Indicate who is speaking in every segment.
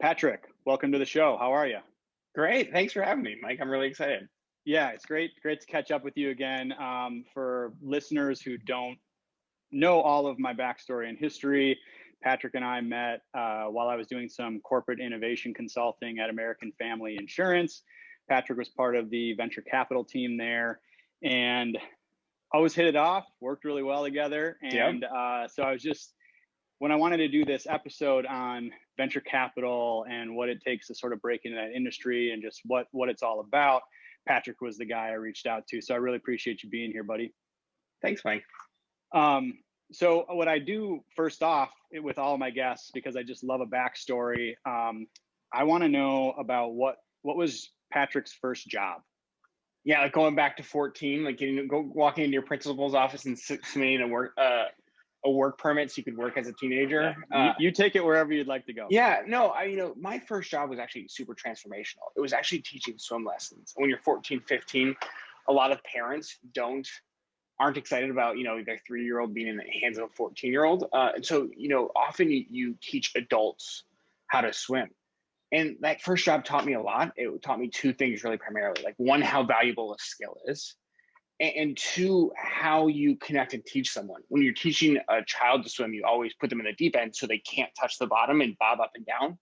Speaker 1: Patrick, welcome to the show. How are you?
Speaker 2: Great. Thanks for having me, Mike. I'm really excited.
Speaker 1: Yeah, it's great to catch up with you again. For listeners who don't know all of my backstory and history, Patrick and I met while I was doing some corporate innovation consulting at American Family Insurance. Patrick was part of the venture capital team there, and always hit it off. Worked really well together,
Speaker 2: Yep.
Speaker 1: and so I was just when I wanted to do this episode on venture capital and what it takes to sort of break into that industry and just what it's all about, Patrick was the guy I reached out to. So I really appreciate you being here, buddy.
Speaker 2: Thanks, Mike.
Speaker 1: So what I do first off with all my guests, because I just love a backstory, I want to know about what was Patrick's first job.
Speaker 2: Yeah, like going back to 14, like walking into your principal's office and submitting a work permit so you could work as a teenager.
Speaker 1: You take it wherever you'd like to go.
Speaker 2: Yeah, no, my first job was actually super transformational. It was actually teaching swim lessons. When you're 14, 15, a lot of parents aren't excited about, their 3-year-old being in the hands of a 14-year-old. And so, often you teach adults how to swim. And that first job taught me a lot. It taught me two things really primarily. Like one, how valuable a skill is. And two, how you connect and teach someone. When you're teaching a child to swim, you always put them in the deep end so they can't touch the bottom and bob up and down.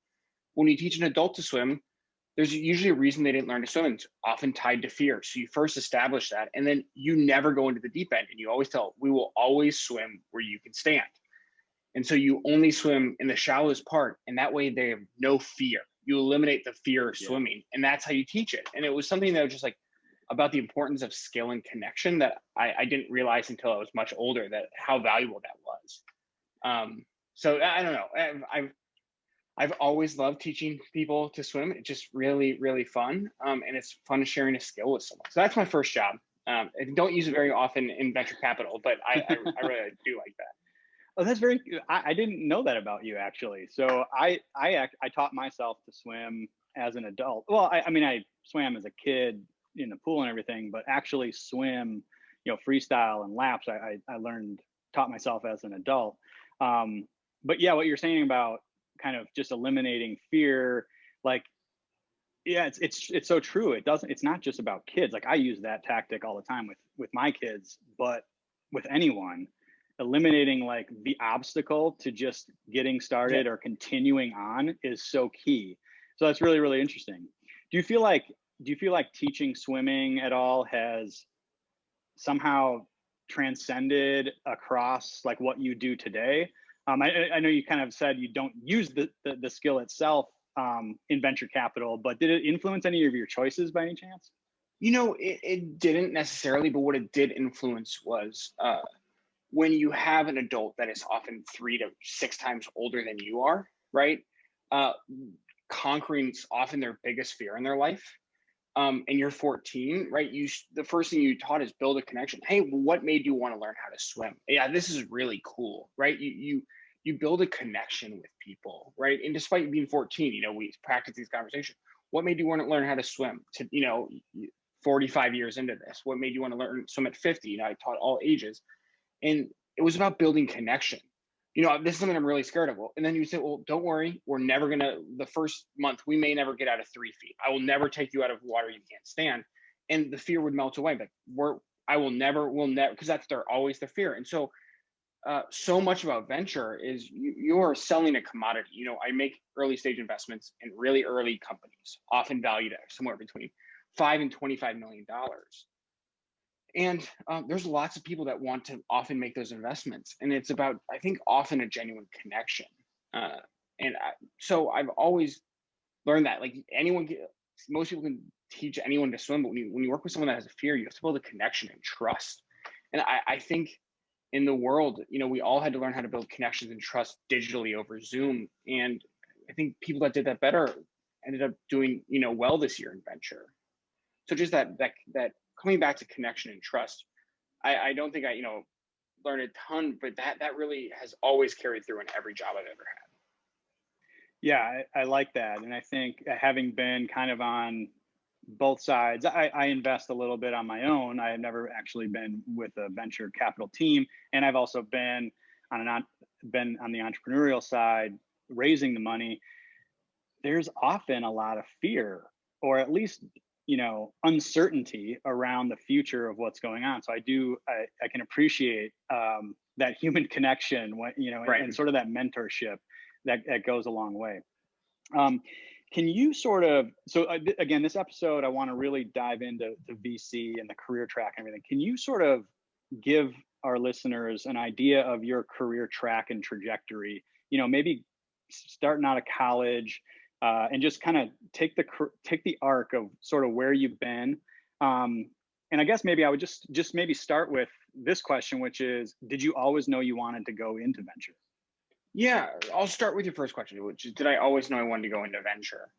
Speaker 2: When you teach an adult to swim, there's usually a reason they didn't learn to swim, and it's often tied to fear. So you first establish that, and then you never go into the deep end. And you always tell, we will always swim where you can stand. And so you only swim in the shallowest part, and that way they have no fear. You eliminate the fear of swimming, and that's how you teach it. And it was something that was just like about the importance of skill and connection that I didn't realize until I was much older, that how valuable that was. So I don't know. I've always loved teaching people to swim. It's just really, really fun. And it's fun sharing a skill with someone. So that's my first job. I don't use it very often in venture capital, but I really do like that.
Speaker 1: Oh, that's very. I didn't know that about you, actually. So I taught myself to swim as an adult. Well, I mean, I swam as a kid in the pool and everything, but actually swim, freestyle and laps, I taught myself as an adult. But yeah, what you're saying about kind of just eliminating fear, like, yeah, it's so true. It's not just about kids. Like I use that tactic all the time with my kids, but with anyone, eliminating like the obstacle to just getting started or continuing on is so key. So that's really, really interesting. Do you feel like teaching swimming at all has somehow transcended across like what you do today? I know you kind of said you don't use the skill itself in venture capital, but did it influence any of your choices by any chance?
Speaker 2: It didn't necessarily, but what it did influence was when you have an adult that is often 3 to 6 times older than you are, right? Conquering is often their biggest fear in their life. And you're 14, right? The first thing you taught is build a connection. Hey, what made you want to learn how to swim? Yeah, this is really cool, right? You build a connection with people, right? And despite you being 14, we practice these conversations. What made you want to learn how to swim? 45 years into this, what made you want to learn swim at 50? I taught all ages, and it was about building connection. This is something I'm really scared of. And then you say, well, don't worry. We're never the first month, we may never get out of 3 feet. I will never take you out of water you can't stand. And the fear would melt away. But we'll never, because always the fear. And so, so much about venture is you are selling a commodity. I make early stage investments in really early companies, often valued at somewhere between $5 and $25 million. And there's lots of people that want to often make those investments. And it's about, I think, often a genuine connection. So I've always learned that, like most people can teach anyone to swim, but when you work with someone that has a fear, you have to build a connection and trust. And I think in the world, we all had to learn how to build connections and trust digitally over Zoom. And I think people that did that better ended up doing, well this year in venture. So just that coming back to connection and trust, I don't think I learned a ton, but that really has always carried through in every job I've ever had.
Speaker 1: Yeah, I like that. And I think having been kind of on both sides, I invest a little bit on my own. I have never actually been with a venture capital team. And I've also been on the entrepreneurial side, raising the money. there's often a lot of fear, or at least, uncertainty around the future of what's going on. So I can appreciate that human connection,
Speaker 2: Right.
Speaker 1: and sort of that mentorship that goes a long way. Um, can you sort of, so again, this episode, I want to really dive into the VC and the career track and everything. Can you sort of give our listeners an idea of your career track and trajectory? Maybe starting out of college, and just kind of take the arc of sort of where you've been. And I guess maybe I would just maybe start with this question, which is, did you always know you wanted to go into venture?
Speaker 2: Yeah, I'll start with your first question, which is, did I always know I wanted to go into venture?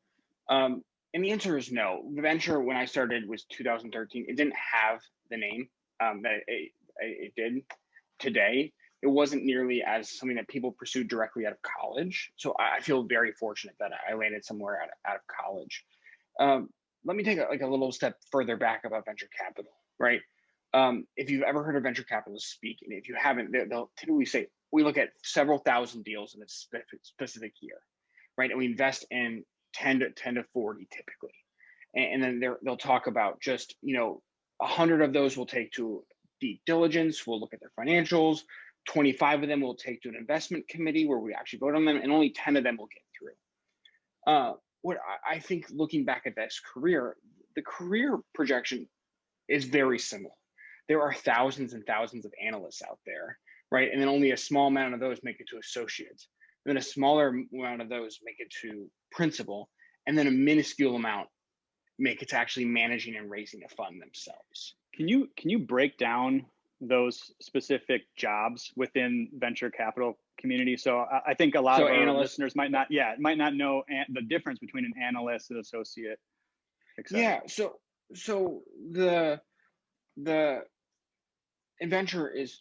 Speaker 2: And the answer is no. Venture, when I started, was 2013. It didn't have the name that it did today. It wasn't nearly as something that people pursued directly out of college. So I feel very fortunate that I landed somewhere out of college. Let me take a little step further back about venture capital, right? If you've ever heard a venture capitalist speak, and if you haven't, they'll typically say, we look at several thousand deals in a specific year, right? And we invest in 10 to 40 typically. And then they'll talk about just, 100 of those will take to deep diligence. We'll look at their financials. 25 of them will take to an investment committee where we actually vote on them, and only 10 of them will get through. What I think, looking back at this career, the career projection is very similar. There are thousands and thousands of analysts out there, right? And then only a small amount of those make it to associates. And then a smaller amount of those make it to principal, and then a minuscule amount make it to actually managing and raising a fund themselves.
Speaker 1: Can you break down those specific jobs within venture capital community? So I think a lot of our listeners might not know the difference between an analyst, an associate, etc.
Speaker 2: Yeah. So the venture is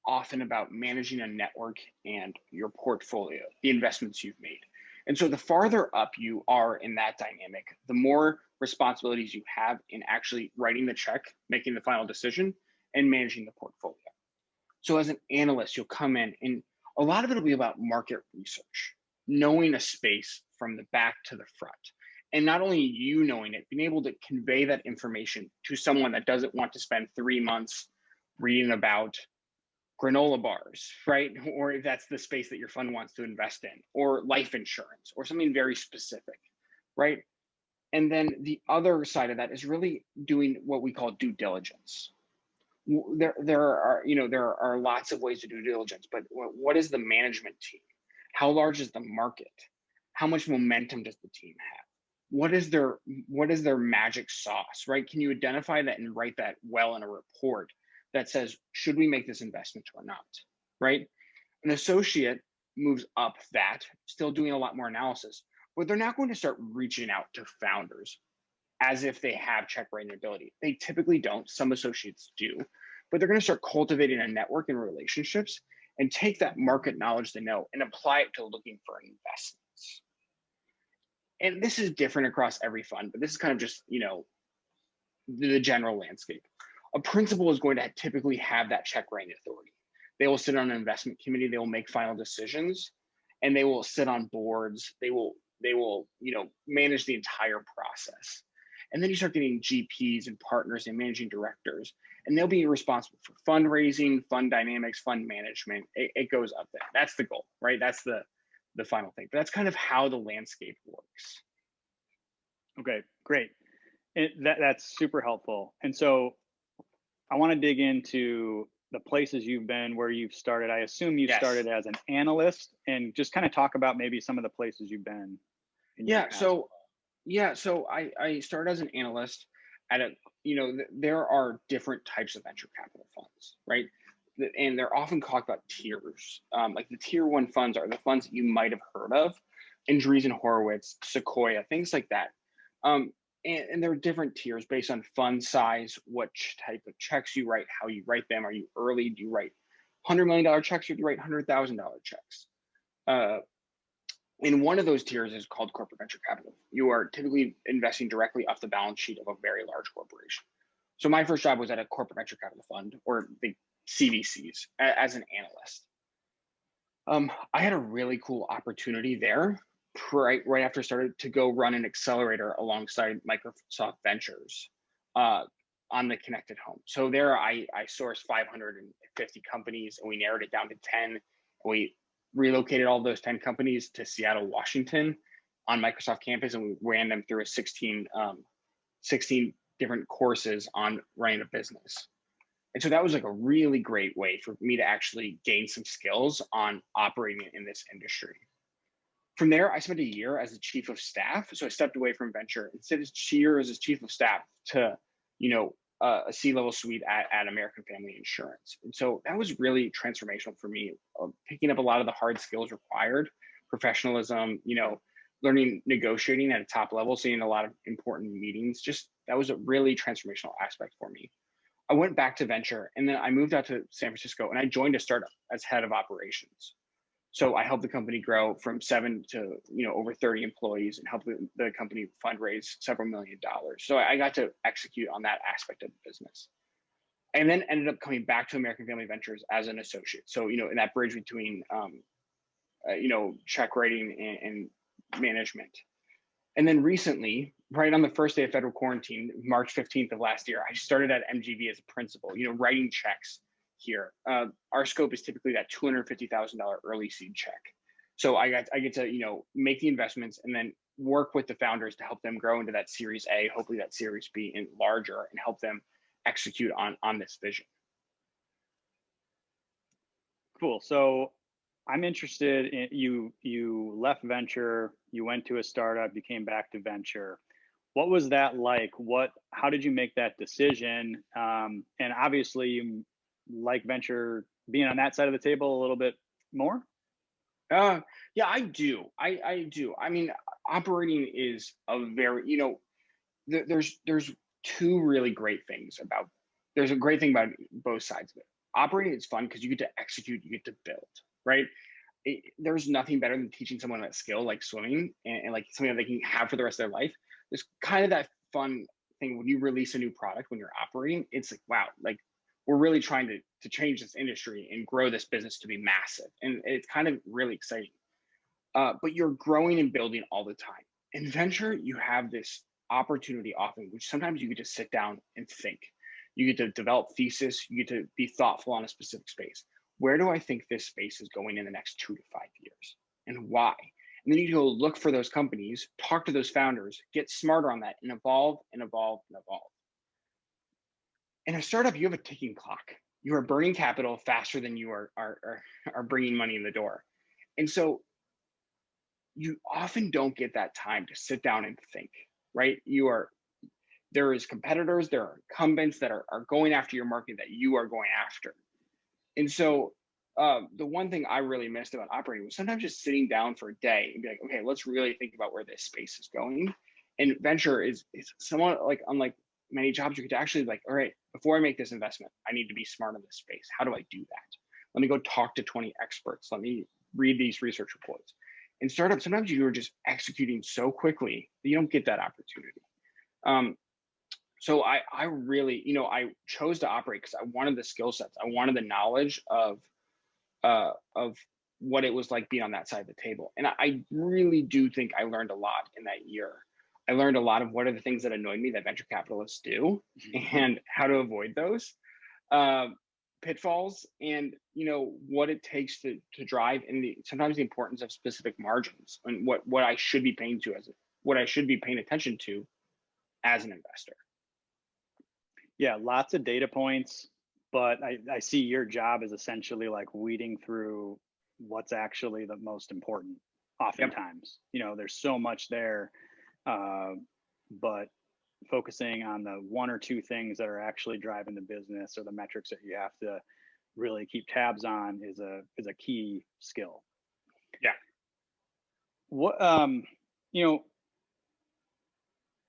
Speaker 2: often about managing a network and your portfolio, the investments you've made. And so the farther up you are in that dynamic, the more responsibilities you have in actually writing the check, making the final decision, and managing the portfolio. So as an analyst, you'll come in, and a lot of it will be about market research, knowing a space from the back to the front. And not only you knowing it, being able to convey that information to someone that doesn't want to spend 3 months reading about granola bars, right? Or if that's the space that your fund wants to invest in, or life insurance, or something very specific, right? And then the other side of that is really doing what we call due diligence. There are lots of ways to do diligence, but what is the management team? How large is the market? How much momentum does the team have? What is their magic sauce, right? Can you identify that and write that well in a report that says, should we make this investment or not, right? An associate moves up that, still doing a lot more analysis, but they're not going to start reaching out to founders as if they have check writing ability. They typically don't. Some associates do, but they're going to start cultivating a network and relationships and take that market knowledge they know and apply it to looking for investments. And this is different across every fund, but this is kind of just, the general landscape. A principal is going to typically have that check writing authority. They will sit on an investment committee, they will make final decisions, and they will sit on boards. They will manage the entire process. And then you start getting GPs and partners and managing directors, and they'll be responsible for fundraising, fund dynamics, fund management. It goes up there. That's the goal, right? That's the final thing. But that's kind of how the landscape works.
Speaker 1: Okay, great. That's super helpful. And so I want to dig into the places you've been, where you've started. I assume you started as an analyst, and just kind of talk about maybe some of the places you've been.
Speaker 2: So I started as an analyst at there are different types of venture capital funds, right? And they're often talked about tiers. Like the tier 1 funds are the funds that you might have heard of, Andreessen Horowitz, Sequoia, things like that. And there are different tiers based on fund size, what type of checks you write, how you write them. Are you early? Do you write $100 million checks, or do you write $100,000 checks? And one of those tiers is called corporate venture capital. You are typically investing directly off the balance sheet of a very large corporation. So my first job was at a corporate venture capital fund, or the CVCs, as an analyst. I had a really cool opportunity there, right after I started to go run an accelerator alongside Microsoft Ventures on the connected home. So there I sourced 550 companies, and we narrowed it down to 10. We relocated all those 10 companies to Seattle, Washington on Microsoft campus, and we ran them through a 16 different courses on running a business. And so that was like a really great way for me to actually gain some skills on operating in this industry. From there, I spent a year as the chief of staff. So I stepped away from venture and spent a year as chief of staff to, a C-level suite at American Family Insurance. And so that was really transformational for me, picking up a lot of the hard skills required, professionalism, learning negotiating at a top level, seeing a lot of important meetings. Just that was a really transformational aspect for me. I went back to venture, and then I moved out to San Francisco, and I joined a startup as head of operations. So I helped the company grow from 7 to over 30 employees, and helped the company fundraise several $1 million. So I got to execute on that aspect of the business, and then ended up coming back to American Family Ventures as an associate. So in that bridge between check writing and management. And then recently, right on the first day of federal quarantine, March 15th of last year, I started at MGV as a principal, writing checks here. Our scope is typically that $250,000 early seed check. So I get to, make the investments and then work with the founders to help them grow into that Series A, hopefully that Series B and larger, and help them execute on this vision.
Speaker 1: Cool. So I'm interested in you left venture, you went to a startup, you came back to venture. What was that like? How did you make that decision? And obviously you like venture, being on that side of the table a little bit more?
Speaker 2: Yeah, I do. I do. I mean, operating is a very, there's two really great things about, there's a great thing about both sides of it. Operating is fun because you get to execute, you get to build, right? There's nothing better than teaching someone that skill like swimming and like something that they can have for the rest of their life. There's kind of that fun thing when you release a new product, when you're operating, it's like, wow, like we're really trying to change this industry and grow this business to be massive. And it's kind of really exciting. But you're growing and building all the time. In venture, you have this opportunity often, which sometimes you get to sit down and think. You get to develop thesis, you get to be thoughtful on a specific space. Where do I think this space is going in the next 2 to 5 years, and why? And then you go look for those companies, talk to those founders, get smarter on that, and evolve and evolve and evolve. In a startup, you have a ticking clock. You are burning capital faster than you are bringing money in the door. And so you often don't get that time to sit down and think, right? There is competitors, there are incumbents that are going after your market that you are going after. And so the one thing I really missed about operating was sometimes just sitting down for a day and be like, okay, let's really think about where this space is going. And venture is somewhat like, unlike many jobs, you get to actually like, all right, before I make this investment, I need to be smart in this space. How do I do that? Let me go talk to 20 experts. Let me read these research reports. In startups, sometimes you are just executing so quickly that you don't get that opportunity. So I really, I chose to operate because I wanted the skill sets. I wanted the knowledge of what it was like being on that side of the table. And I really do think I learned a lot in that year. I learned a lot of what are the things that annoy me that venture capitalists do and how to avoid those pitfalls, and what it takes to drive, and sometimes the importance of specific margins and what I should be paying attention to as an investor.
Speaker 1: Yeah, lots of data points, but I see your job as essentially like weeding through what's actually the most important oftentimes. Yep. There's so much there, but focusing on the one or two things that are actually driving the business or the metrics that you have to really keep tabs on is a key skill.
Speaker 2: Yeah.
Speaker 1: What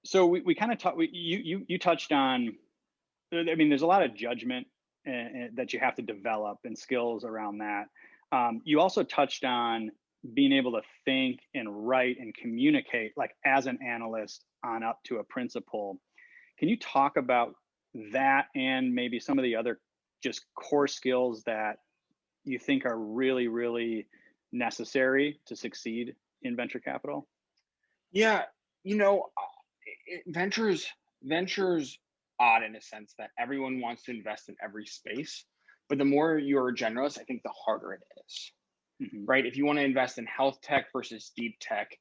Speaker 1: so we kind of talked. You touched on. I mean, there's a lot of judgment that you have to develop and skills around that. You also touched on being able to think and write and communicate, like as an analyst on up to a principal. Can you talk about that and maybe some of the other just core skills that you think are really, really necessary to succeed in venture capital?
Speaker 2: Yeah, you know, ventures odd in a sense that everyone wants to invest in every space, but the more you're generous, I think the harder it is,
Speaker 1: Hmm.
Speaker 2: right? If you want to invest in health tech versus deep tech,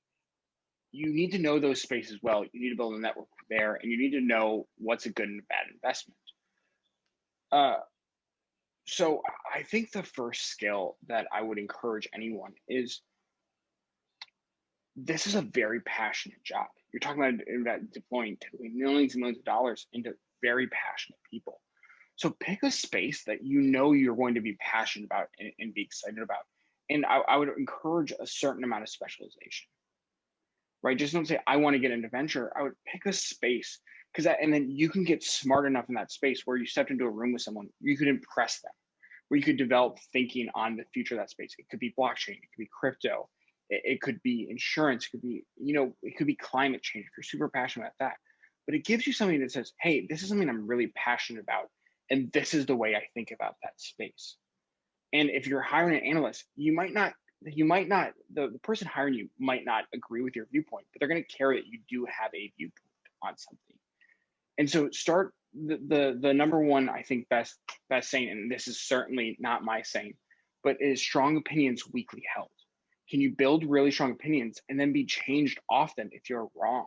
Speaker 2: you need to know those spaces well. You need to build a network there, and you need to know what's a good and a bad investment. Uh, so I think the first skill that I would encourage anyone is, this is a very passionate job. You're talking about deploying millions and millions of dollars into very passionate people. So pick a space that you know you're going to be passionate about and be excited about. And I would encourage a certain amount of specialization, right? Just don't say, I want to get into venture. I would pick a space, and then you can get smart enough in that space where you stepped into a room with someone, you could impress them, where you could develop thinking on the future of that space. It could be blockchain, it could be crypto, it could be insurance, it could be, it could be climate change if you're super passionate about that. But it gives you something that says, hey, this is something I'm really passionate about, and this is the way I think about that space. And if you're hiring an analyst, the person hiring you might not agree with your viewpoint, but they're going to care that you do have a viewpoint on something. And so start the number one, I think, best saying, and this is certainly not my saying, but is strong opinions weakly held. Can you build really strong opinions and then be changed often if you're wrong?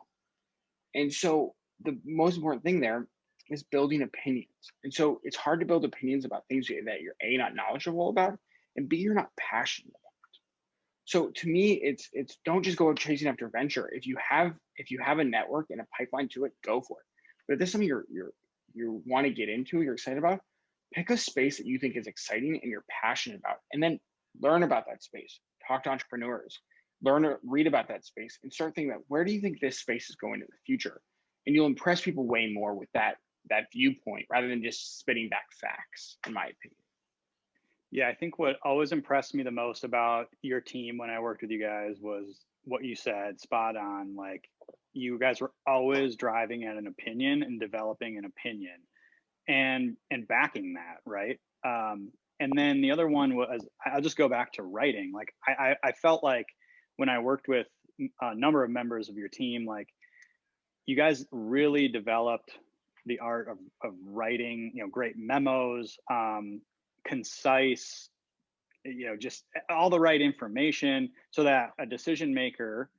Speaker 2: And so the most important thing there is building opinions. And so it's hard to build opinions about things that you're A, not knowledgeable about, and B, you're not passionate about. So to me, it's don't just go chasing after venture. If you have a network and a pipeline to it, go for it. But if this is something you want to get into, you're excited about, pick a space that you think is exciting and you're passionate about, and then learn about that space. Talk to entrepreneurs, read about that space, and start thinking about, where do you think this space is going in the future? And you'll impress people way more with that viewpoint rather than just spitting back facts, in my opinion.
Speaker 1: Yeah, I think what always impressed me the most about your team when I worked with you guys was what you said, spot on. Like, you guys were always driving at an opinion and developing an opinion and backing that, right? And then the other one was, I'll just go back to writing. Like, I felt like when I worked with a number of members of your team, like, you guys really developed the art of writing, great memos, concise, just all the right information, so that a decision maker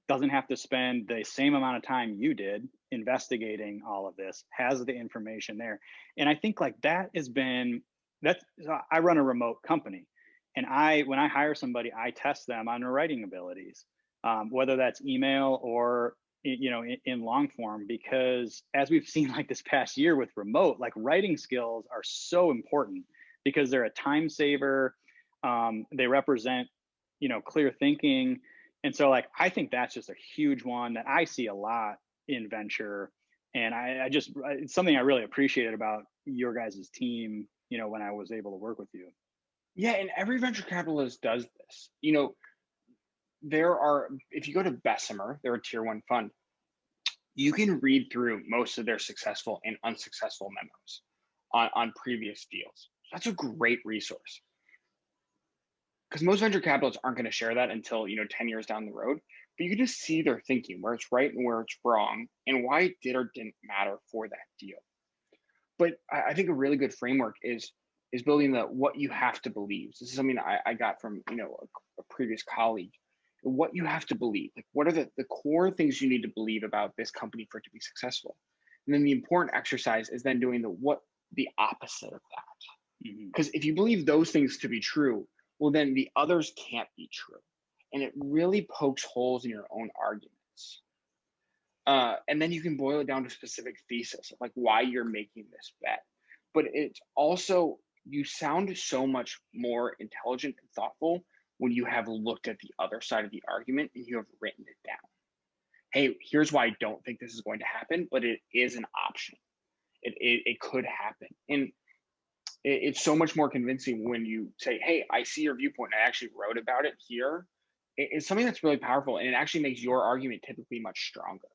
Speaker 1: doesn't have to spend the same amount of time you did investigating all of this, has the information there. And I think, like, I run a remote company, and when I hire somebody, I test them on their writing abilities, whether that's email or in long form, because as we've seen, like, this past year with remote, like, writing skills are so important because they're a time saver. They represent clear thinking. And so, like, I think that's just a huge one that I see a lot in venture. And it's something I really appreciated about your guys' team, when I was able to work with you.
Speaker 2: Yeah, and every venture capitalist does this. If you go to Bessemer, they're a tier one fund, you can read through most of their successful and unsuccessful memos on previous deals. That's a great resource, because most venture capitalists aren't going to share that until 10 years down the road. But you can just see their thinking, where it's right and where it's wrong, and why it did or didn't matter for that deal. But I think a really good framework is building what you have to believe. This is something I got from a previous colleague. What you have to believe, like, what are the core things you need to believe about this company for it to be successful? And then the important exercise is then doing the opposite of that. Because if you believe those things to be true, well, then the others can't be true. And it really pokes holes in your own arguments. And then you can boil it down to specific thesis, like why you're making this bet. But it's also, you sound so much more intelligent and thoughtful when you have looked at the other side of the argument and you have written it down. Hey, here's why I don't think this is going to happen, but it is an option. It could happen. And it's so much more convincing when you say, hey, I see your viewpoint, I actually wrote about it here. It's something that's really powerful, and it actually makes your argument typically much stronger.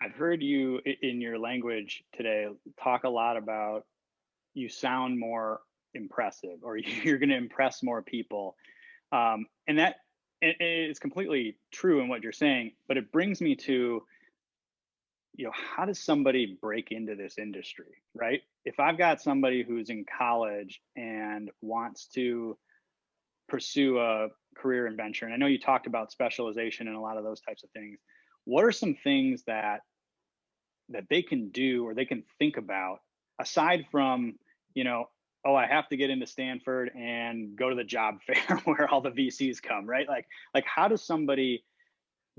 Speaker 1: I've heard you in your language today talk a lot about, you sound more impressive, or you're going to impress more people. And that is completely true in what you're saying, but it brings me to, how does somebody break into this industry, right? If I've got somebody who's in college and wants to pursue a career in venture, and I know you talked about specialization and a lot of those types of things, what are some things that they can do or they can think about aside from, oh, I have to get into Stanford and go to the job fair where all the VCs come, right? Like how does somebody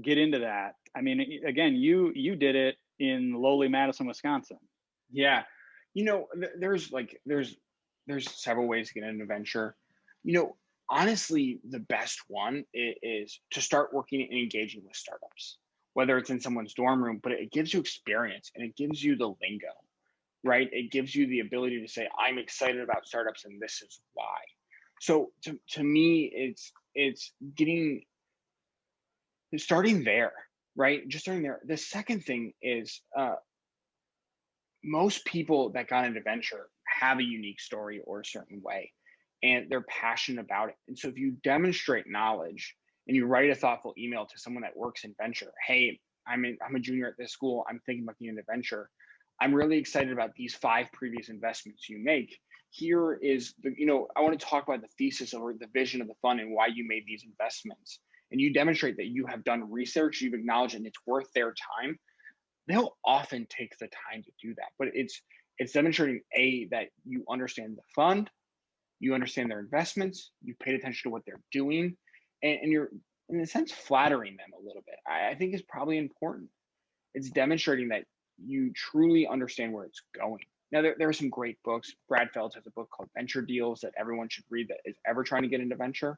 Speaker 1: get into that? I mean, again, you did it in lowly Madison, Wisconsin.
Speaker 2: Yeah. There's several ways to get into venture. Honestly, the best one is to start working and engaging with startups, whether it's in someone's dorm room, but it gives you experience and it gives you the lingo, right? It gives you the ability to say, I'm excited about startups and this is why. So to me, it's starting there, right? Just starting there. The second thing is most people that got into venture have a unique story or a certain way, and they're passionate about it. And so if you demonstrate knowledge and you write a thoughtful email to someone that works in venture, hey, I'm a junior at this school, I'm thinking about getting into venture. I'm really excited about these 5 previous investments you make. Here is I want to talk about the thesis or the vision of the fund and why you made these investments. And you demonstrate that you have done research, you've acknowledged, and it's worth their time. They'll often take the time to do that, but it's demonstrating that you understand the fund, you understand their investments, you paid attention to what they're doing, and you're in a sense flattering them a little bit. I think is probably important. It's demonstrating that you truly understand where it's going. Now there are some great books. Brad Felds has a book called Venture Deals that everyone should read that is ever trying to get into venture.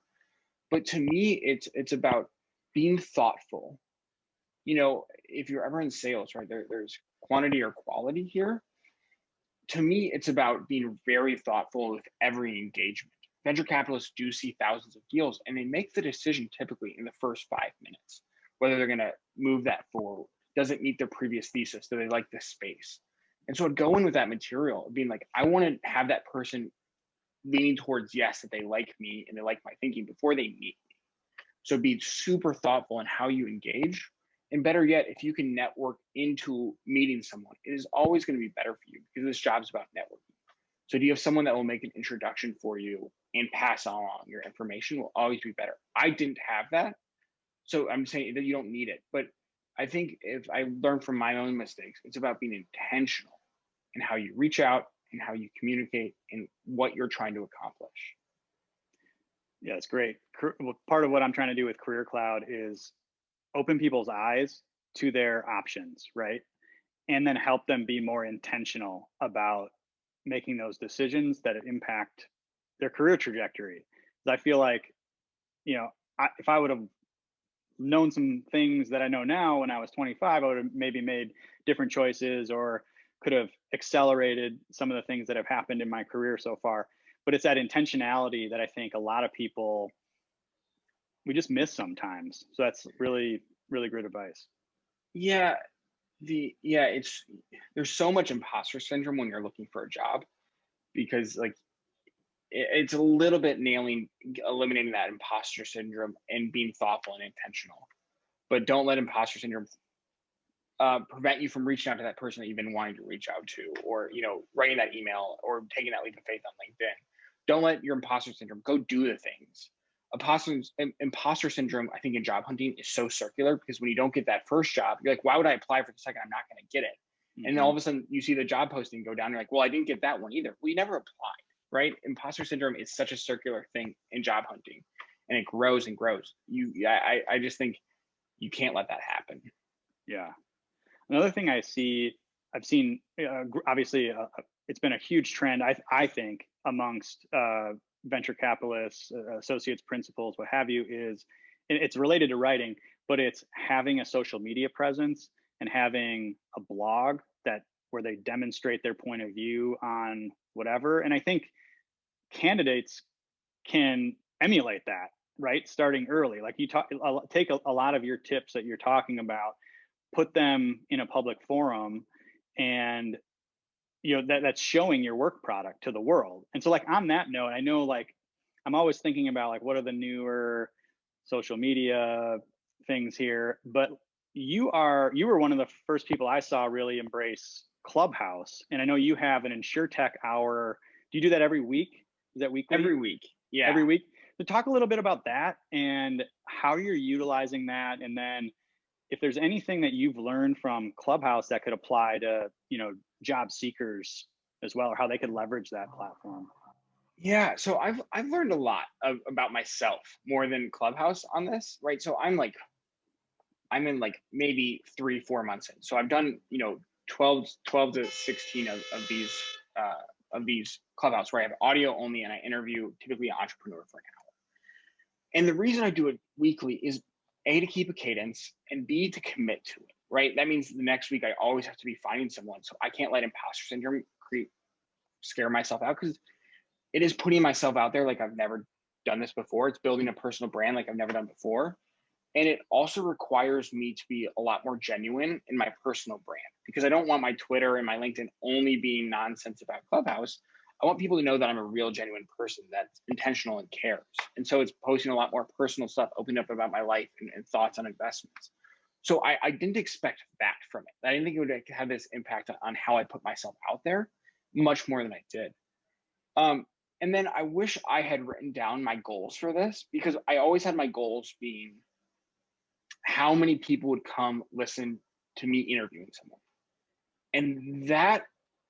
Speaker 2: But to me, it's about being thoughtful. If you're ever in sales, right, there's quantity or quality here. To me, it's about being very thoughtful with every engagement. Venture capitalists do see thousands of deals and they make the decision typically in the first 5 minutes, whether they're going to move that forward. Does it meet their previous thesis? Do they like this space? And so I'd go in with that material being like, I want to have that person leaning towards yes, that they like me and they like my thinking before they meet me. So be super thoughtful in how you engage. And better yet, if you can network into meeting someone, it is always going to be better for you because this job is about networking. So do you have someone that will make an introduction for you and pass along your information will always be better. I didn't have that. So I'm saying that you don't need it. But I think if I learned from my own mistakes, it's about being intentional in how you reach out and how you communicate and what you're trying to accomplish.
Speaker 1: Yeah, it's great. Part of what I'm trying to do with Career Cloud is open people's eyes to their options, right? And then help them be more intentional about making those decisions that impact their career trajectory. Because I feel like, if I would have known some things that I know now when I was 25, I would have maybe made different choices or could have accelerated some of the things that have happened in my career so far. But it's that intentionality that I think a lot of people, we just miss sometimes. So that's really, really great advice.
Speaker 2: Yeah, there's so much imposter syndrome when you're looking for a job because it's a little bit eliminating that imposter syndrome and being thoughtful and intentional. But don't let imposter syndrome prevent you from reaching out to that person that you've been wanting to reach out to, or writing that email or taking that leap of faith on LinkedIn. Don't let your imposter syndrome go do the things. Imposter syndrome, I think, in job hunting is so circular because when you don't get that first job, you're like, why would I apply for the second? I'm not going to get it. Mm-hmm. And then all of a sudden you see the job posting go down. You're like, well, I didn't get that one either. Well, you never applied, right? Imposter syndrome is such a circular thing in job hunting, and it grows and grows. I just think you can't let that happen.
Speaker 1: Yeah. Another thing I've seen, obviously, it's been a huge trend, I think, amongst venture capitalists, associates, principals, what have you, is it's related to writing, but it's having a social media presence and having a blog where they demonstrate their point of view on whatever. And I think candidates can emulate that, right? Starting early, like take a lot of your tips that you're talking about, put them in a public forum, and that's showing your work product to the world. And so on that note, I know I'm always thinking about like, what are the newer social media things here? But you were one of the first people I saw really embrace Clubhouse. And I know you have an InsurTech hour. Do you do that every week? Is that weekly?
Speaker 2: Every week. Yeah.
Speaker 1: Every week. So talk a little bit about that and how you're utilizing that. And then if there's anything that you've learned from Clubhouse that could apply to, job seekers as well, or how they could leverage that platform.
Speaker 2: Yeah, so I've learned a lot about myself more than Clubhouse on this, right? So I'm in like maybe 3-4 months in. So I've done 12 to 16 of these Clubhouse where I have audio only and I interview typically an entrepreneur for an hour. And the reason I do it weekly is A, to keep a cadence, and B, to commit to it, right? That means the next week I always have to be finding someone. So I can't let imposter syndrome scare myself out, because it is putting myself out there like I've never done this before. It's building a personal brand like I've never done before. And it also requires me to be a lot more genuine in my personal brand, because I don't want my Twitter and my LinkedIn only being nonsense about Clubhouse. I want people to know that I'm a real, genuine person that's intentional and cares. And so it's posting a lot more personal stuff, opening up about my life and thoughts on investments. So I didn't expect that from it. I didn't think it would have this impact on how I put myself out there much more than I did. And then I wish I had written down my goals for this, because I always had my goals being how many people would come listen to me interviewing someone. And that,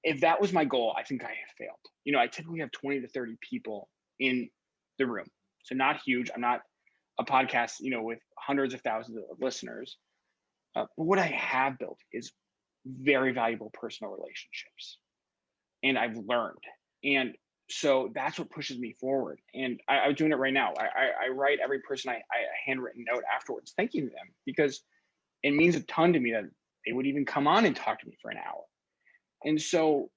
Speaker 2: if that was my goal, I think I have failed. I typically have 20 to 30 people in the room. So not huge. I'm not a podcast, with hundreds of thousands of listeners. But what I have built is very valuable personal relationships. And I've learned. And so that's what pushes me forward. And I'm doing it right now. I write every person a handwritten note afterwards, thanking them, because it means a ton to me that they would even come on and talk to me for an hour. And so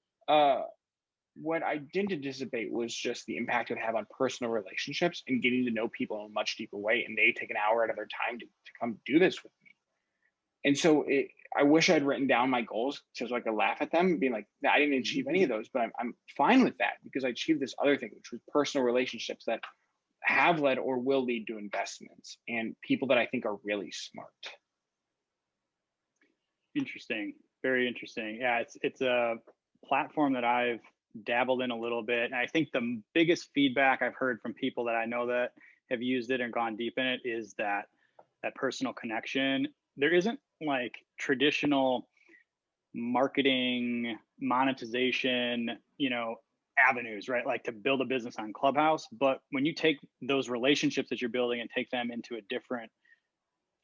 Speaker 2: what I didn't anticipate was just the impact it would have on personal relationships and getting to know people in a much deeper way. And they take an hour out of their time to come do this with me. And so I wish I'd written down my goals so I could laugh at them and being like, I didn't achieve any of those, but I'm fine with that, because I achieved this other thing, which was personal relationships that have led or will lead to investments and people that I think are really smart.
Speaker 1: Interesting. Very interesting. Yeah, it's a platform that I've dabbled in a little bit. And I think the biggest feedback I've heard from people that I know that have used it and gone deep in it is that personal connection. There isn't like traditional marketing, monetization, avenues, right? Like to build a business on Clubhouse. But when you take those relationships that you're building and take them into a different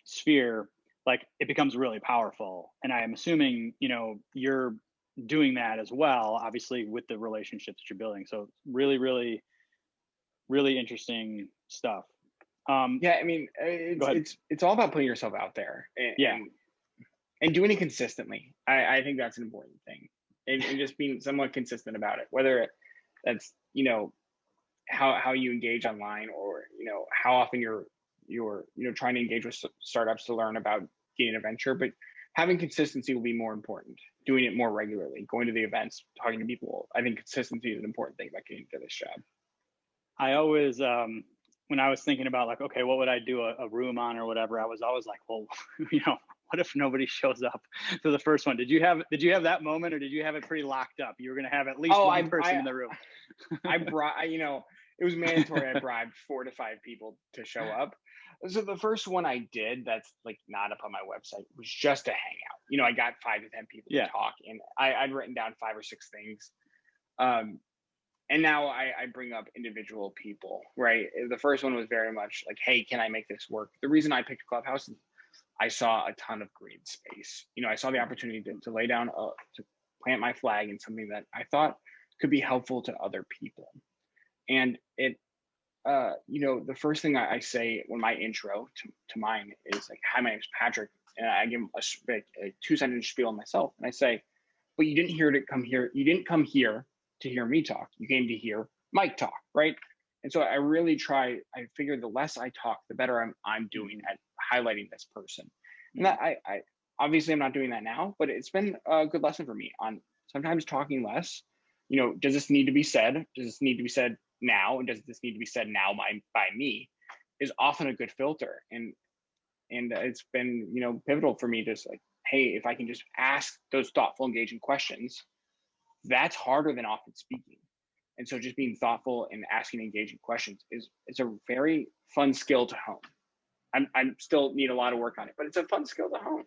Speaker 1: sphere, like it becomes really powerful. And I am assuming, you're doing that as well, obviously, with the relationships that you're building. So really, really, really interesting stuff.
Speaker 2: Yeah, I mean, it's all about putting yourself out there and doing it consistently. I think that's an important thing, and just being somewhat consistent about it, whether that's how you engage online, or how often you're trying to engage with startups to learn about getting a venture. But having consistency will be more important. Doing it more regularly, going to the events, talking to people. I think consistency is an important thing about getting to this job.
Speaker 1: I always when I was thinking about like, okay, what would I do a room on or whatever, I was always like, well, what if nobody shows up to the first one? Did you have that moment, or did you have it pretty locked up? You were going to have at least one person in the room.
Speaker 2: It was mandatory. I bribed 4 to 5 people to show up. So the first one I did, that's like not up on my website, was just a hangout. I got 5 to 10 people to talk, and I'd written down 5 or 6 things. And now I bring up individual people, right? The first one was very much like, hey, can I make this work? The reason I picked Clubhouse is I saw a ton of green space. I saw the opportunity to lay down, to plant my flag in something that I thought could be helpful to other people. And it, the first thing I say when my intro to mine is like, hi, my name's Patrick. And I give a 2-sentence spiel on myself. And I say, but you didn't come here to hear me talk. You came to hear Mike talk, right? And so I really I figure the less I talk, the better I'm doing at highlighting this person. And that I obviously I'm not doing that now, but it's been a good lesson for me on sometimes talking less. Does this need to be said? Does this need to be said now, and does this need to be said now by me, is often a good filter. And it's been, pivotal for me to just like, hey, if I can just ask those thoughtful, engaging questions, that's harder than often speaking. And so just being thoughtful and asking engaging questions is a very fun skill to hone. I'm still need a lot of work on it, but it's a fun skill to hone.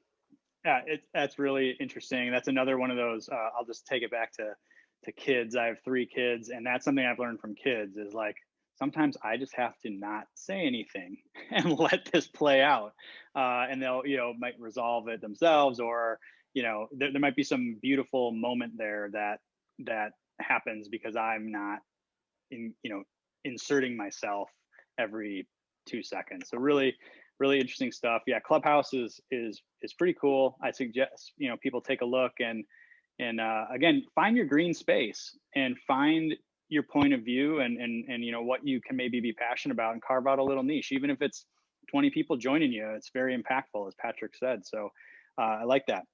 Speaker 1: Yeah, that's really interesting. That's another one of those, I'll just take it back to kids. I have 3 kids, and that's something I've learned from kids is like, sometimes I just have to not say anything and let this play out. And they'll, might resolve it themselves, or, there might be some beautiful moment there that happens because I'm not inserting myself every 2 seconds. So really, really interesting stuff. Yeah, Clubhouse is pretty cool. I suggest people take a look and again, find your green space and find your point of view and what you can maybe be passionate about, and carve out a little niche. Even if it's 20 people joining you, it's very impactful, as Patrick said. So I like that.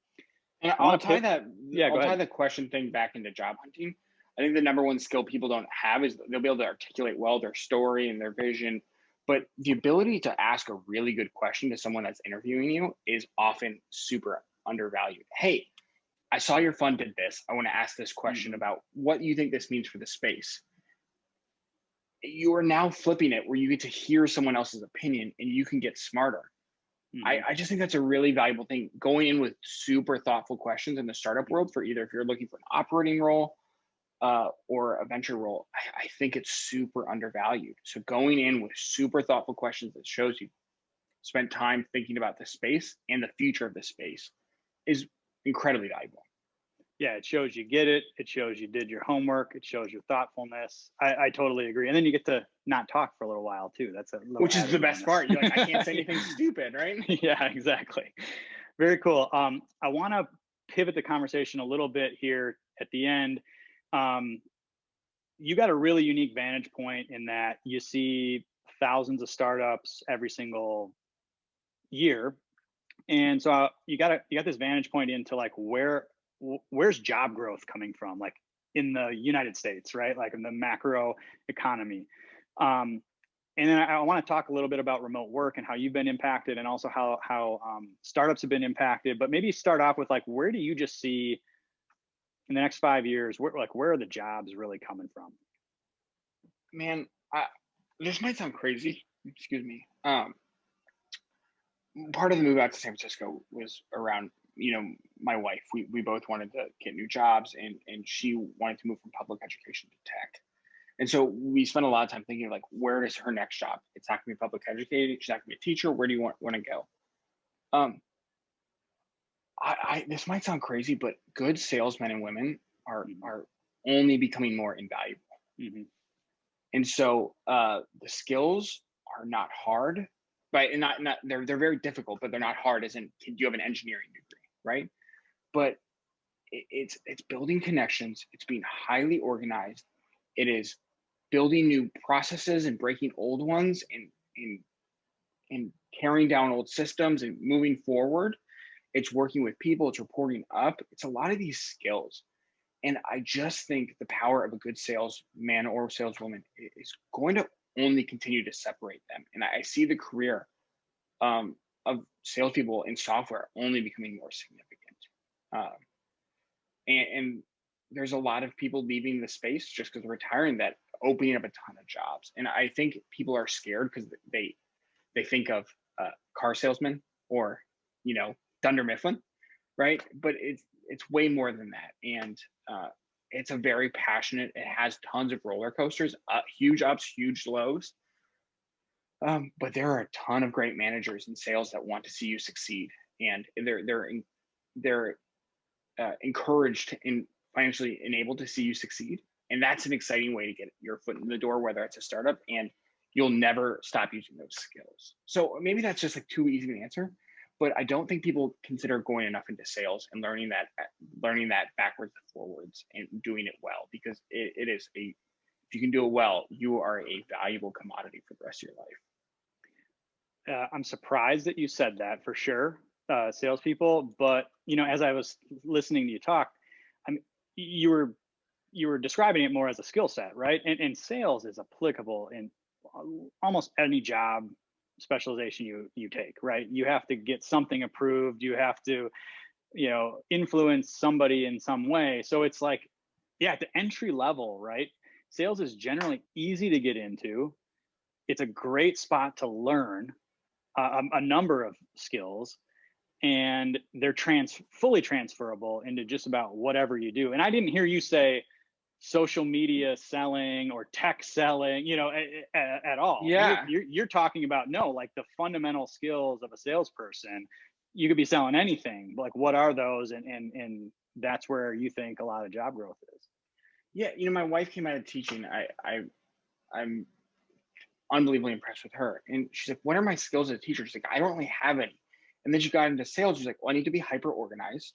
Speaker 2: And I'll tie the question thing back into job hunting. I think the number one skill people don't have is they'll be able to articulate well their story and their vision, but the ability to ask a really good question to someone that's interviewing you is often super undervalued. Hey, I saw your fund did this. I want to ask this question about what you think this means for the space. You are now flipping it where you get to hear someone else's opinion and you can get smarter. I just think that's a really valuable thing, going in with super thoughtful questions in the startup world, for either if you're looking for an operating role or a venture role. I think it's super undervalued. So going in with super thoughtful questions that shows you spent time thinking about the space and the future of the space is incredibly valuable.
Speaker 1: Yeah, it shows you get it. It shows you did your homework. It shows your thoughtfulness. I totally agree. And then you get to not talk for a little while too. That's
Speaker 2: which is the best part. You're like, I can't say anything stupid, right?
Speaker 1: Yeah, exactly. Very cool. I want to pivot the conversation a little bit here at the end. You got a really unique vantage point in that you see thousands of startups every single year. And so you got this vantage point into like where's job growth coming from, like in the United States, right? Like in the macro economy. And then I want to talk a little bit about remote work and how you've been impacted, and also how startups have been impacted. But maybe start off with like, where do you just see in the next 5 years, where are the jobs really coming from?
Speaker 2: Man, this might sound crazy. Excuse me. Part of the move out to San Francisco was around, my wife. We both wanted to get new jobs, and she wanted to move from public education to tech. And so we spent a lot of time thinking of like, where is her next job? It's not gonna be public educated. She's not gonna be a teacher. Where do you want to go? This might sound crazy, but good salesmen and women are only becoming more invaluable. Mm-hmm. And so the skills are not hard, right? And not they're very difficult, but they're not hard. As in, do you have an engineering degree, right? But it's building connections. It's being highly organized. It is building new processes and breaking old ones, and tearing down old systems and moving forward. It's working with people. It's reporting up. It's a lot of these skills. And I just think the power of a good salesman or saleswoman is going to only continue to separate them. And I see the career of salespeople in software only becoming more significant. And there's a lot of people leaving the space just because they're retiring, that opening up a ton of jobs. And I think people are scared because they think of car salesmen or, Dunder Mifflin, right? But it's way more than that. And it's a very passionate, it has tons of roller coasters, huge ups, huge lows. But there are a ton of great managers in sales that want to see you succeed. And they're encouraged and financially enabled to see you succeed. And that's an exciting way to get your foot in the door, whether it's a startup, and you'll never stop using those skills. So maybe that's just like too easy to answer, but I don't think people consider going enough into sales and learning that backwards and forwards and doing it well, because it is if you can do it well, you are a valuable commodity for the rest of your life.
Speaker 1: I'm surprised that you said that, for sure, salespeople. But as I was listening to you talk, you were you were describing it more as a skill set, right? And sales is applicable in almost any job specialization you take, right? You have to get something approved. You have to, influence somebody in some way. So it's like, yeah, at the entry level, right? Sales is generally easy to get into. It's a great spot to learn a number of skills, and they're fully transferable into just about whatever you do. And I didn't hear you say social media selling or tech selling, at all.
Speaker 2: Yeah.
Speaker 1: You're talking about, no, like the fundamental skills of a salesperson. You could be selling anything. Like, what are those? And that's where you think a lot of job growth is.
Speaker 2: Yeah. My wife came out of teaching. I'm unbelievably impressed with her. And she's like, what are my skills as a teacher? She's like, I don't really have any. And then she got into sales. She's like, well, I need to be hyper organized.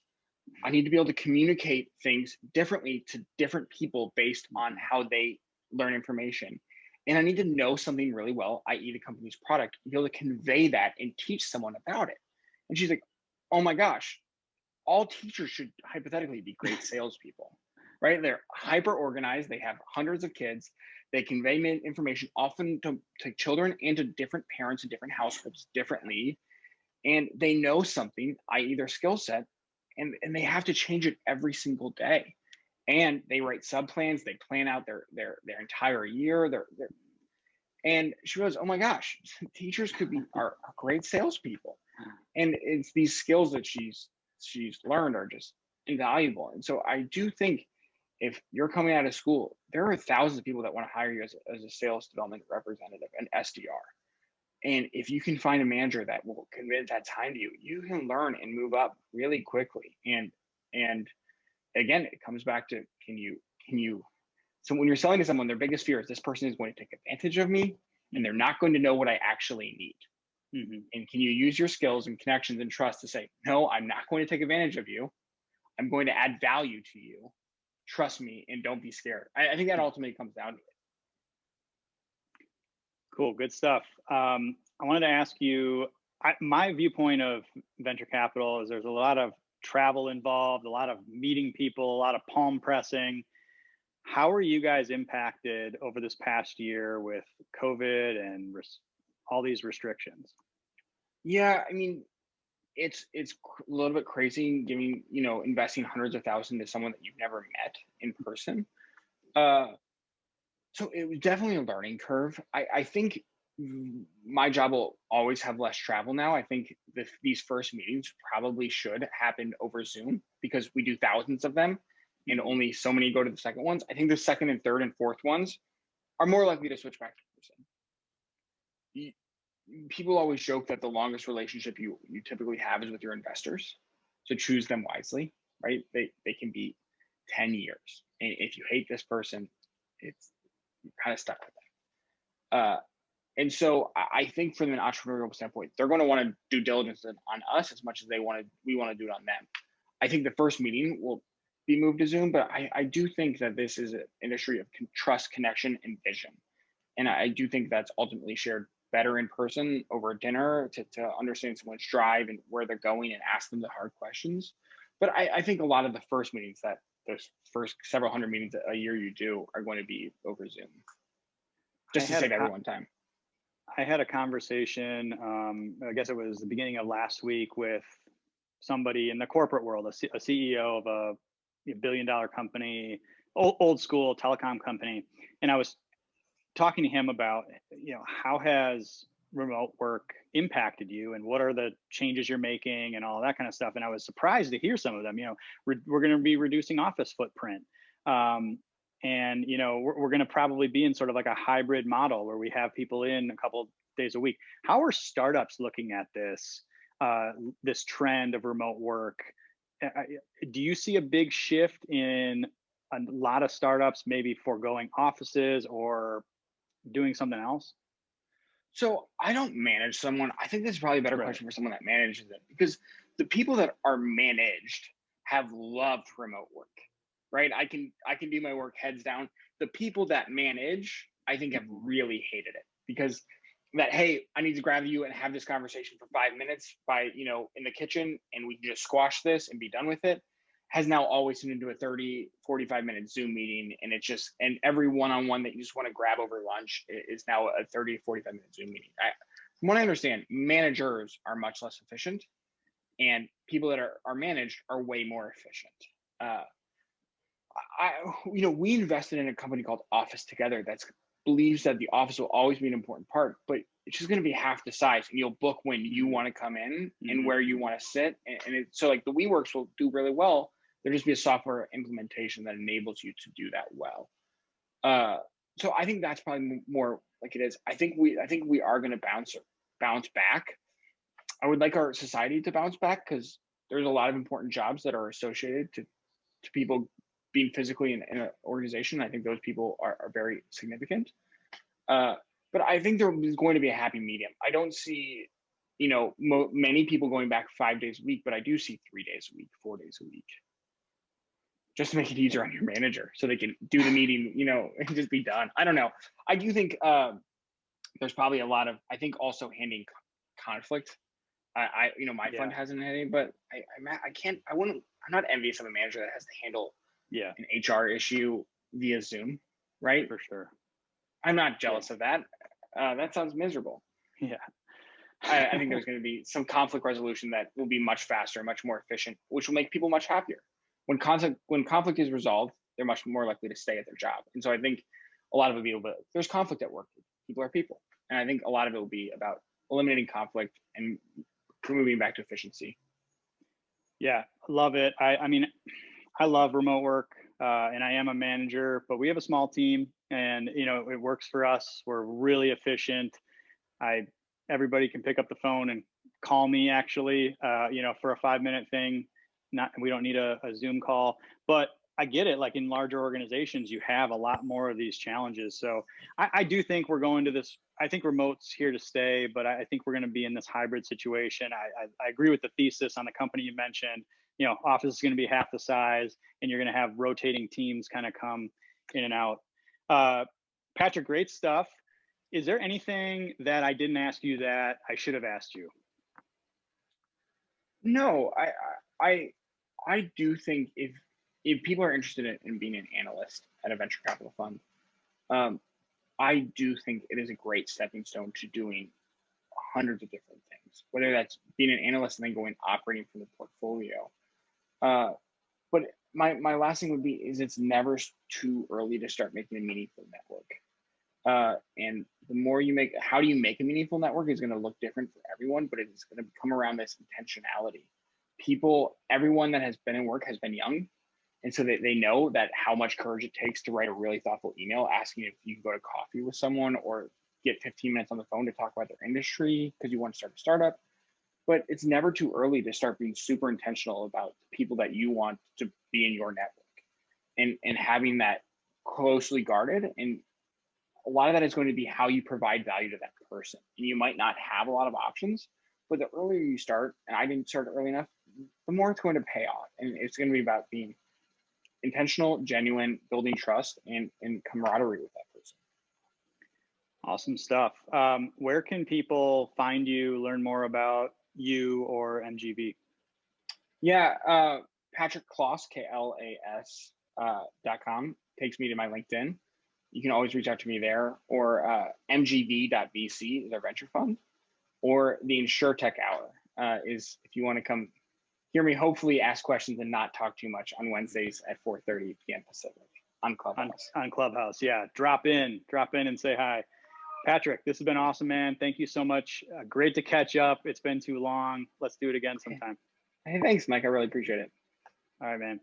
Speaker 2: I need to be able to communicate things differently to different people based on how they learn information. And I need to know something really well, i.e. the company's product, and be able to convey that and teach someone about it. And she's like, oh my gosh, all teachers should hypothetically be great salespeople, right? They're hyper organized. They have hundreds of kids. They convey information often to children and to different parents in different households differently. And they know something, i.e. their skill set, and they have to change it every single day. And they write sub plans. They plan out their entire year. And she goes, oh my gosh, teachers are great salespeople. And it's these skills that she's learned are just invaluable. And so I do think if you're coming out of school, there are thousands of people that want to hire you as a sales development representative, an SDR. And if you can find a manager that will commit that time to you, you can learn and move up really quickly. And again, it comes back to can you so when you're selling to someone, their biggest fear is this person is going to take advantage of me and they're not going to know what I actually need. Mm-hmm. And can you use your skills and connections and trust to say, no, I'm not going to take advantage of you. I'm going to add value to you. Trust me and don't be scared. I think that ultimately comes down to it.
Speaker 1: Cool, good stuff. I wanted to ask you, my viewpoint of venture capital is there's a lot of travel involved, a lot of meeting people, a lot of palm pressing. How are you guys impacted over this past year with COVID and all these restrictions?
Speaker 2: Yeah, I mean, it's a little bit crazy giving, investing hundreds of thousands to someone that you've never met in person. So it was definitely a learning curve. I think my job will always have less travel now. I think these first meetings probably should happen over Zoom because we do thousands of them and only so many go to the second ones. I think the second and third and fourth ones are more likely to switch back to person. People always joke that the longest relationship you typically have is with your investors. So choose them wisely, right? They can be 10 years. And if you hate this person, you're kind of stuck with them. And so I think from an entrepreneurial standpoint, they're going to want to do diligence on us as much as we want to do it on them. I think the first meeting will be moved to Zoom, but I do think that this is an industry of trust, connection, and vision. And I do think that's ultimately shared better in person over dinner to understand someone's drive and where they're going and ask them the hard questions. But I think a lot of the first meetings that those first several hundred meetings a year you do are going to be over Zoom. Just to save everyone time.
Speaker 1: I had a conversation, I guess it was the beginning of last week, with somebody in the corporate world, a CEO of a billion-dollar company, old school telecom company. And I was talking to him about, how has remote work impacted you and what are the changes you're making and all that kind of stuff. And I was surprised to hear some of them. We're going to be reducing office footprint. And, we're going to probably be in sort of like a hybrid model where we have people in a couple of days a week. How are startups looking at this trend of remote work? Do you see a big shift in a lot of startups maybe foregoing offices or doing something else?
Speaker 2: So I don't manage someone. I think this is probably a better question for someone that manages it, because the people that are managed have loved remote work. Right? I can do my work heads down. The people that manage, I think, have really hated it because hey, I need to grab you and have this conversation for 5 minutes in the kitchen and we can just squash this and be done with it. has now always turned into a 30, 45-minute Zoom meeting. And it's just, and every one-on-one that you just want to grab over lunch is now a 30 to 45-minute Zoom meeting. From what I understand, managers are much less efficient, and people that are managed are way more efficient. We invested in a company called Office Together that believes that the office will always be an important part, but it's just going to be half the size, and you'll book when you want to come in and where you want to sit. So like the WeWorks will do really well. There'll just be a software implementation that enables you to do that well. So I think that's probably more like it is. I think we are going to bounce back. I would like our society to bounce back, because there's a lot of important jobs that are associated to people being physically in an organization. I think those people are very significant. But I think there is going to be a happy medium. I don't see, many people going back 5 days a week, but I do see 3 days a week, 4 days a week, just to make it easier on your manager so they can do the meeting, and just be done. I don't know. I do think there's probably a lot of, I think also handling conflict. My fund hasn't had any, but I'm not envious of a manager that has to handle an HR issue via Zoom, right?
Speaker 1: For sure.
Speaker 2: I'm not jealous of that. That sounds miserable.
Speaker 1: Yeah.
Speaker 2: I think there's going to be some conflict resolution that will be much faster, much more efficient, which will make people much happier. When conflict is resolved, they're much more likely to stay at their job. And so I think a lot of it will be, there's conflict at work. People are people. And I think a lot of it will be about eliminating conflict and moving back to efficiency.
Speaker 1: Yeah, love it. I mean, I love remote work, and I am a manager, but we have a small team, and it works for us. We're really efficient. Everybody can pick up the phone and call me, actually, for a 5-minute thing. We don't need a Zoom call, but I get it. Like in larger organizations, you have a lot more of these challenges. So I do think we're going to this. I think remote's here to stay, but I think we're going to be in this hybrid situation. I agree with the thesis on the company you mentioned. Office is going to be half the size, and you're going to have rotating teams kind of come in and out. Patrick, great stuff. Is there anything that I didn't ask you that I should have asked you?
Speaker 2: No, I do think if people are interested in being an analyst at a venture capital fund, I do think it is a great stepping stone to doing hundreds of different things, whether that's being an analyst and then going operating from the portfolio. But my last thing would be is it's never too early to start making a meaningful network. And the more you make, how do you make a meaningful network is going to look different for everyone, but it's going to come around this intentionality. Everyone that has been in work has been young. And so they know that how much courage it takes to write a really thoughtful email asking if you can go to coffee with someone or get 15 minutes on the phone to talk about their industry because you want to start a startup. But it's never too early to start being super intentional about the people that you want to be in your network and having that closely guarded. And a lot of that is going to be how you provide value to that person. And you might not have a lot of options, but the earlier you start, and I didn't start early enough, the more it's going to pay off. And it's going to be about being intentional, genuine, building trust and camaraderie with that person.
Speaker 1: Awesome stuff. Where can people find you, learn more about you or MGV?
Speaker 2: Yeah, Patrick Klas, KLAS .com takes me to my LinkedIn. You can always reach out to me there, or mgv.vc is our venture fund, or the InsurTech Hour is if you want to come hear me hopefully ask questions and not talk too much on Wednesdays at 4:30 p.m. Pacific on Clubhouse.
Speaker 1: On Clubhouse, yeah. Drop in and say hi. Patrick, this has been awesome, man. Thank you so much. Great to catch up. It's been too long. Let's do it again sometime.
Speaker 2: Hey, thanks, Mike. I really appreciate it.
Speaker 1: All right, man.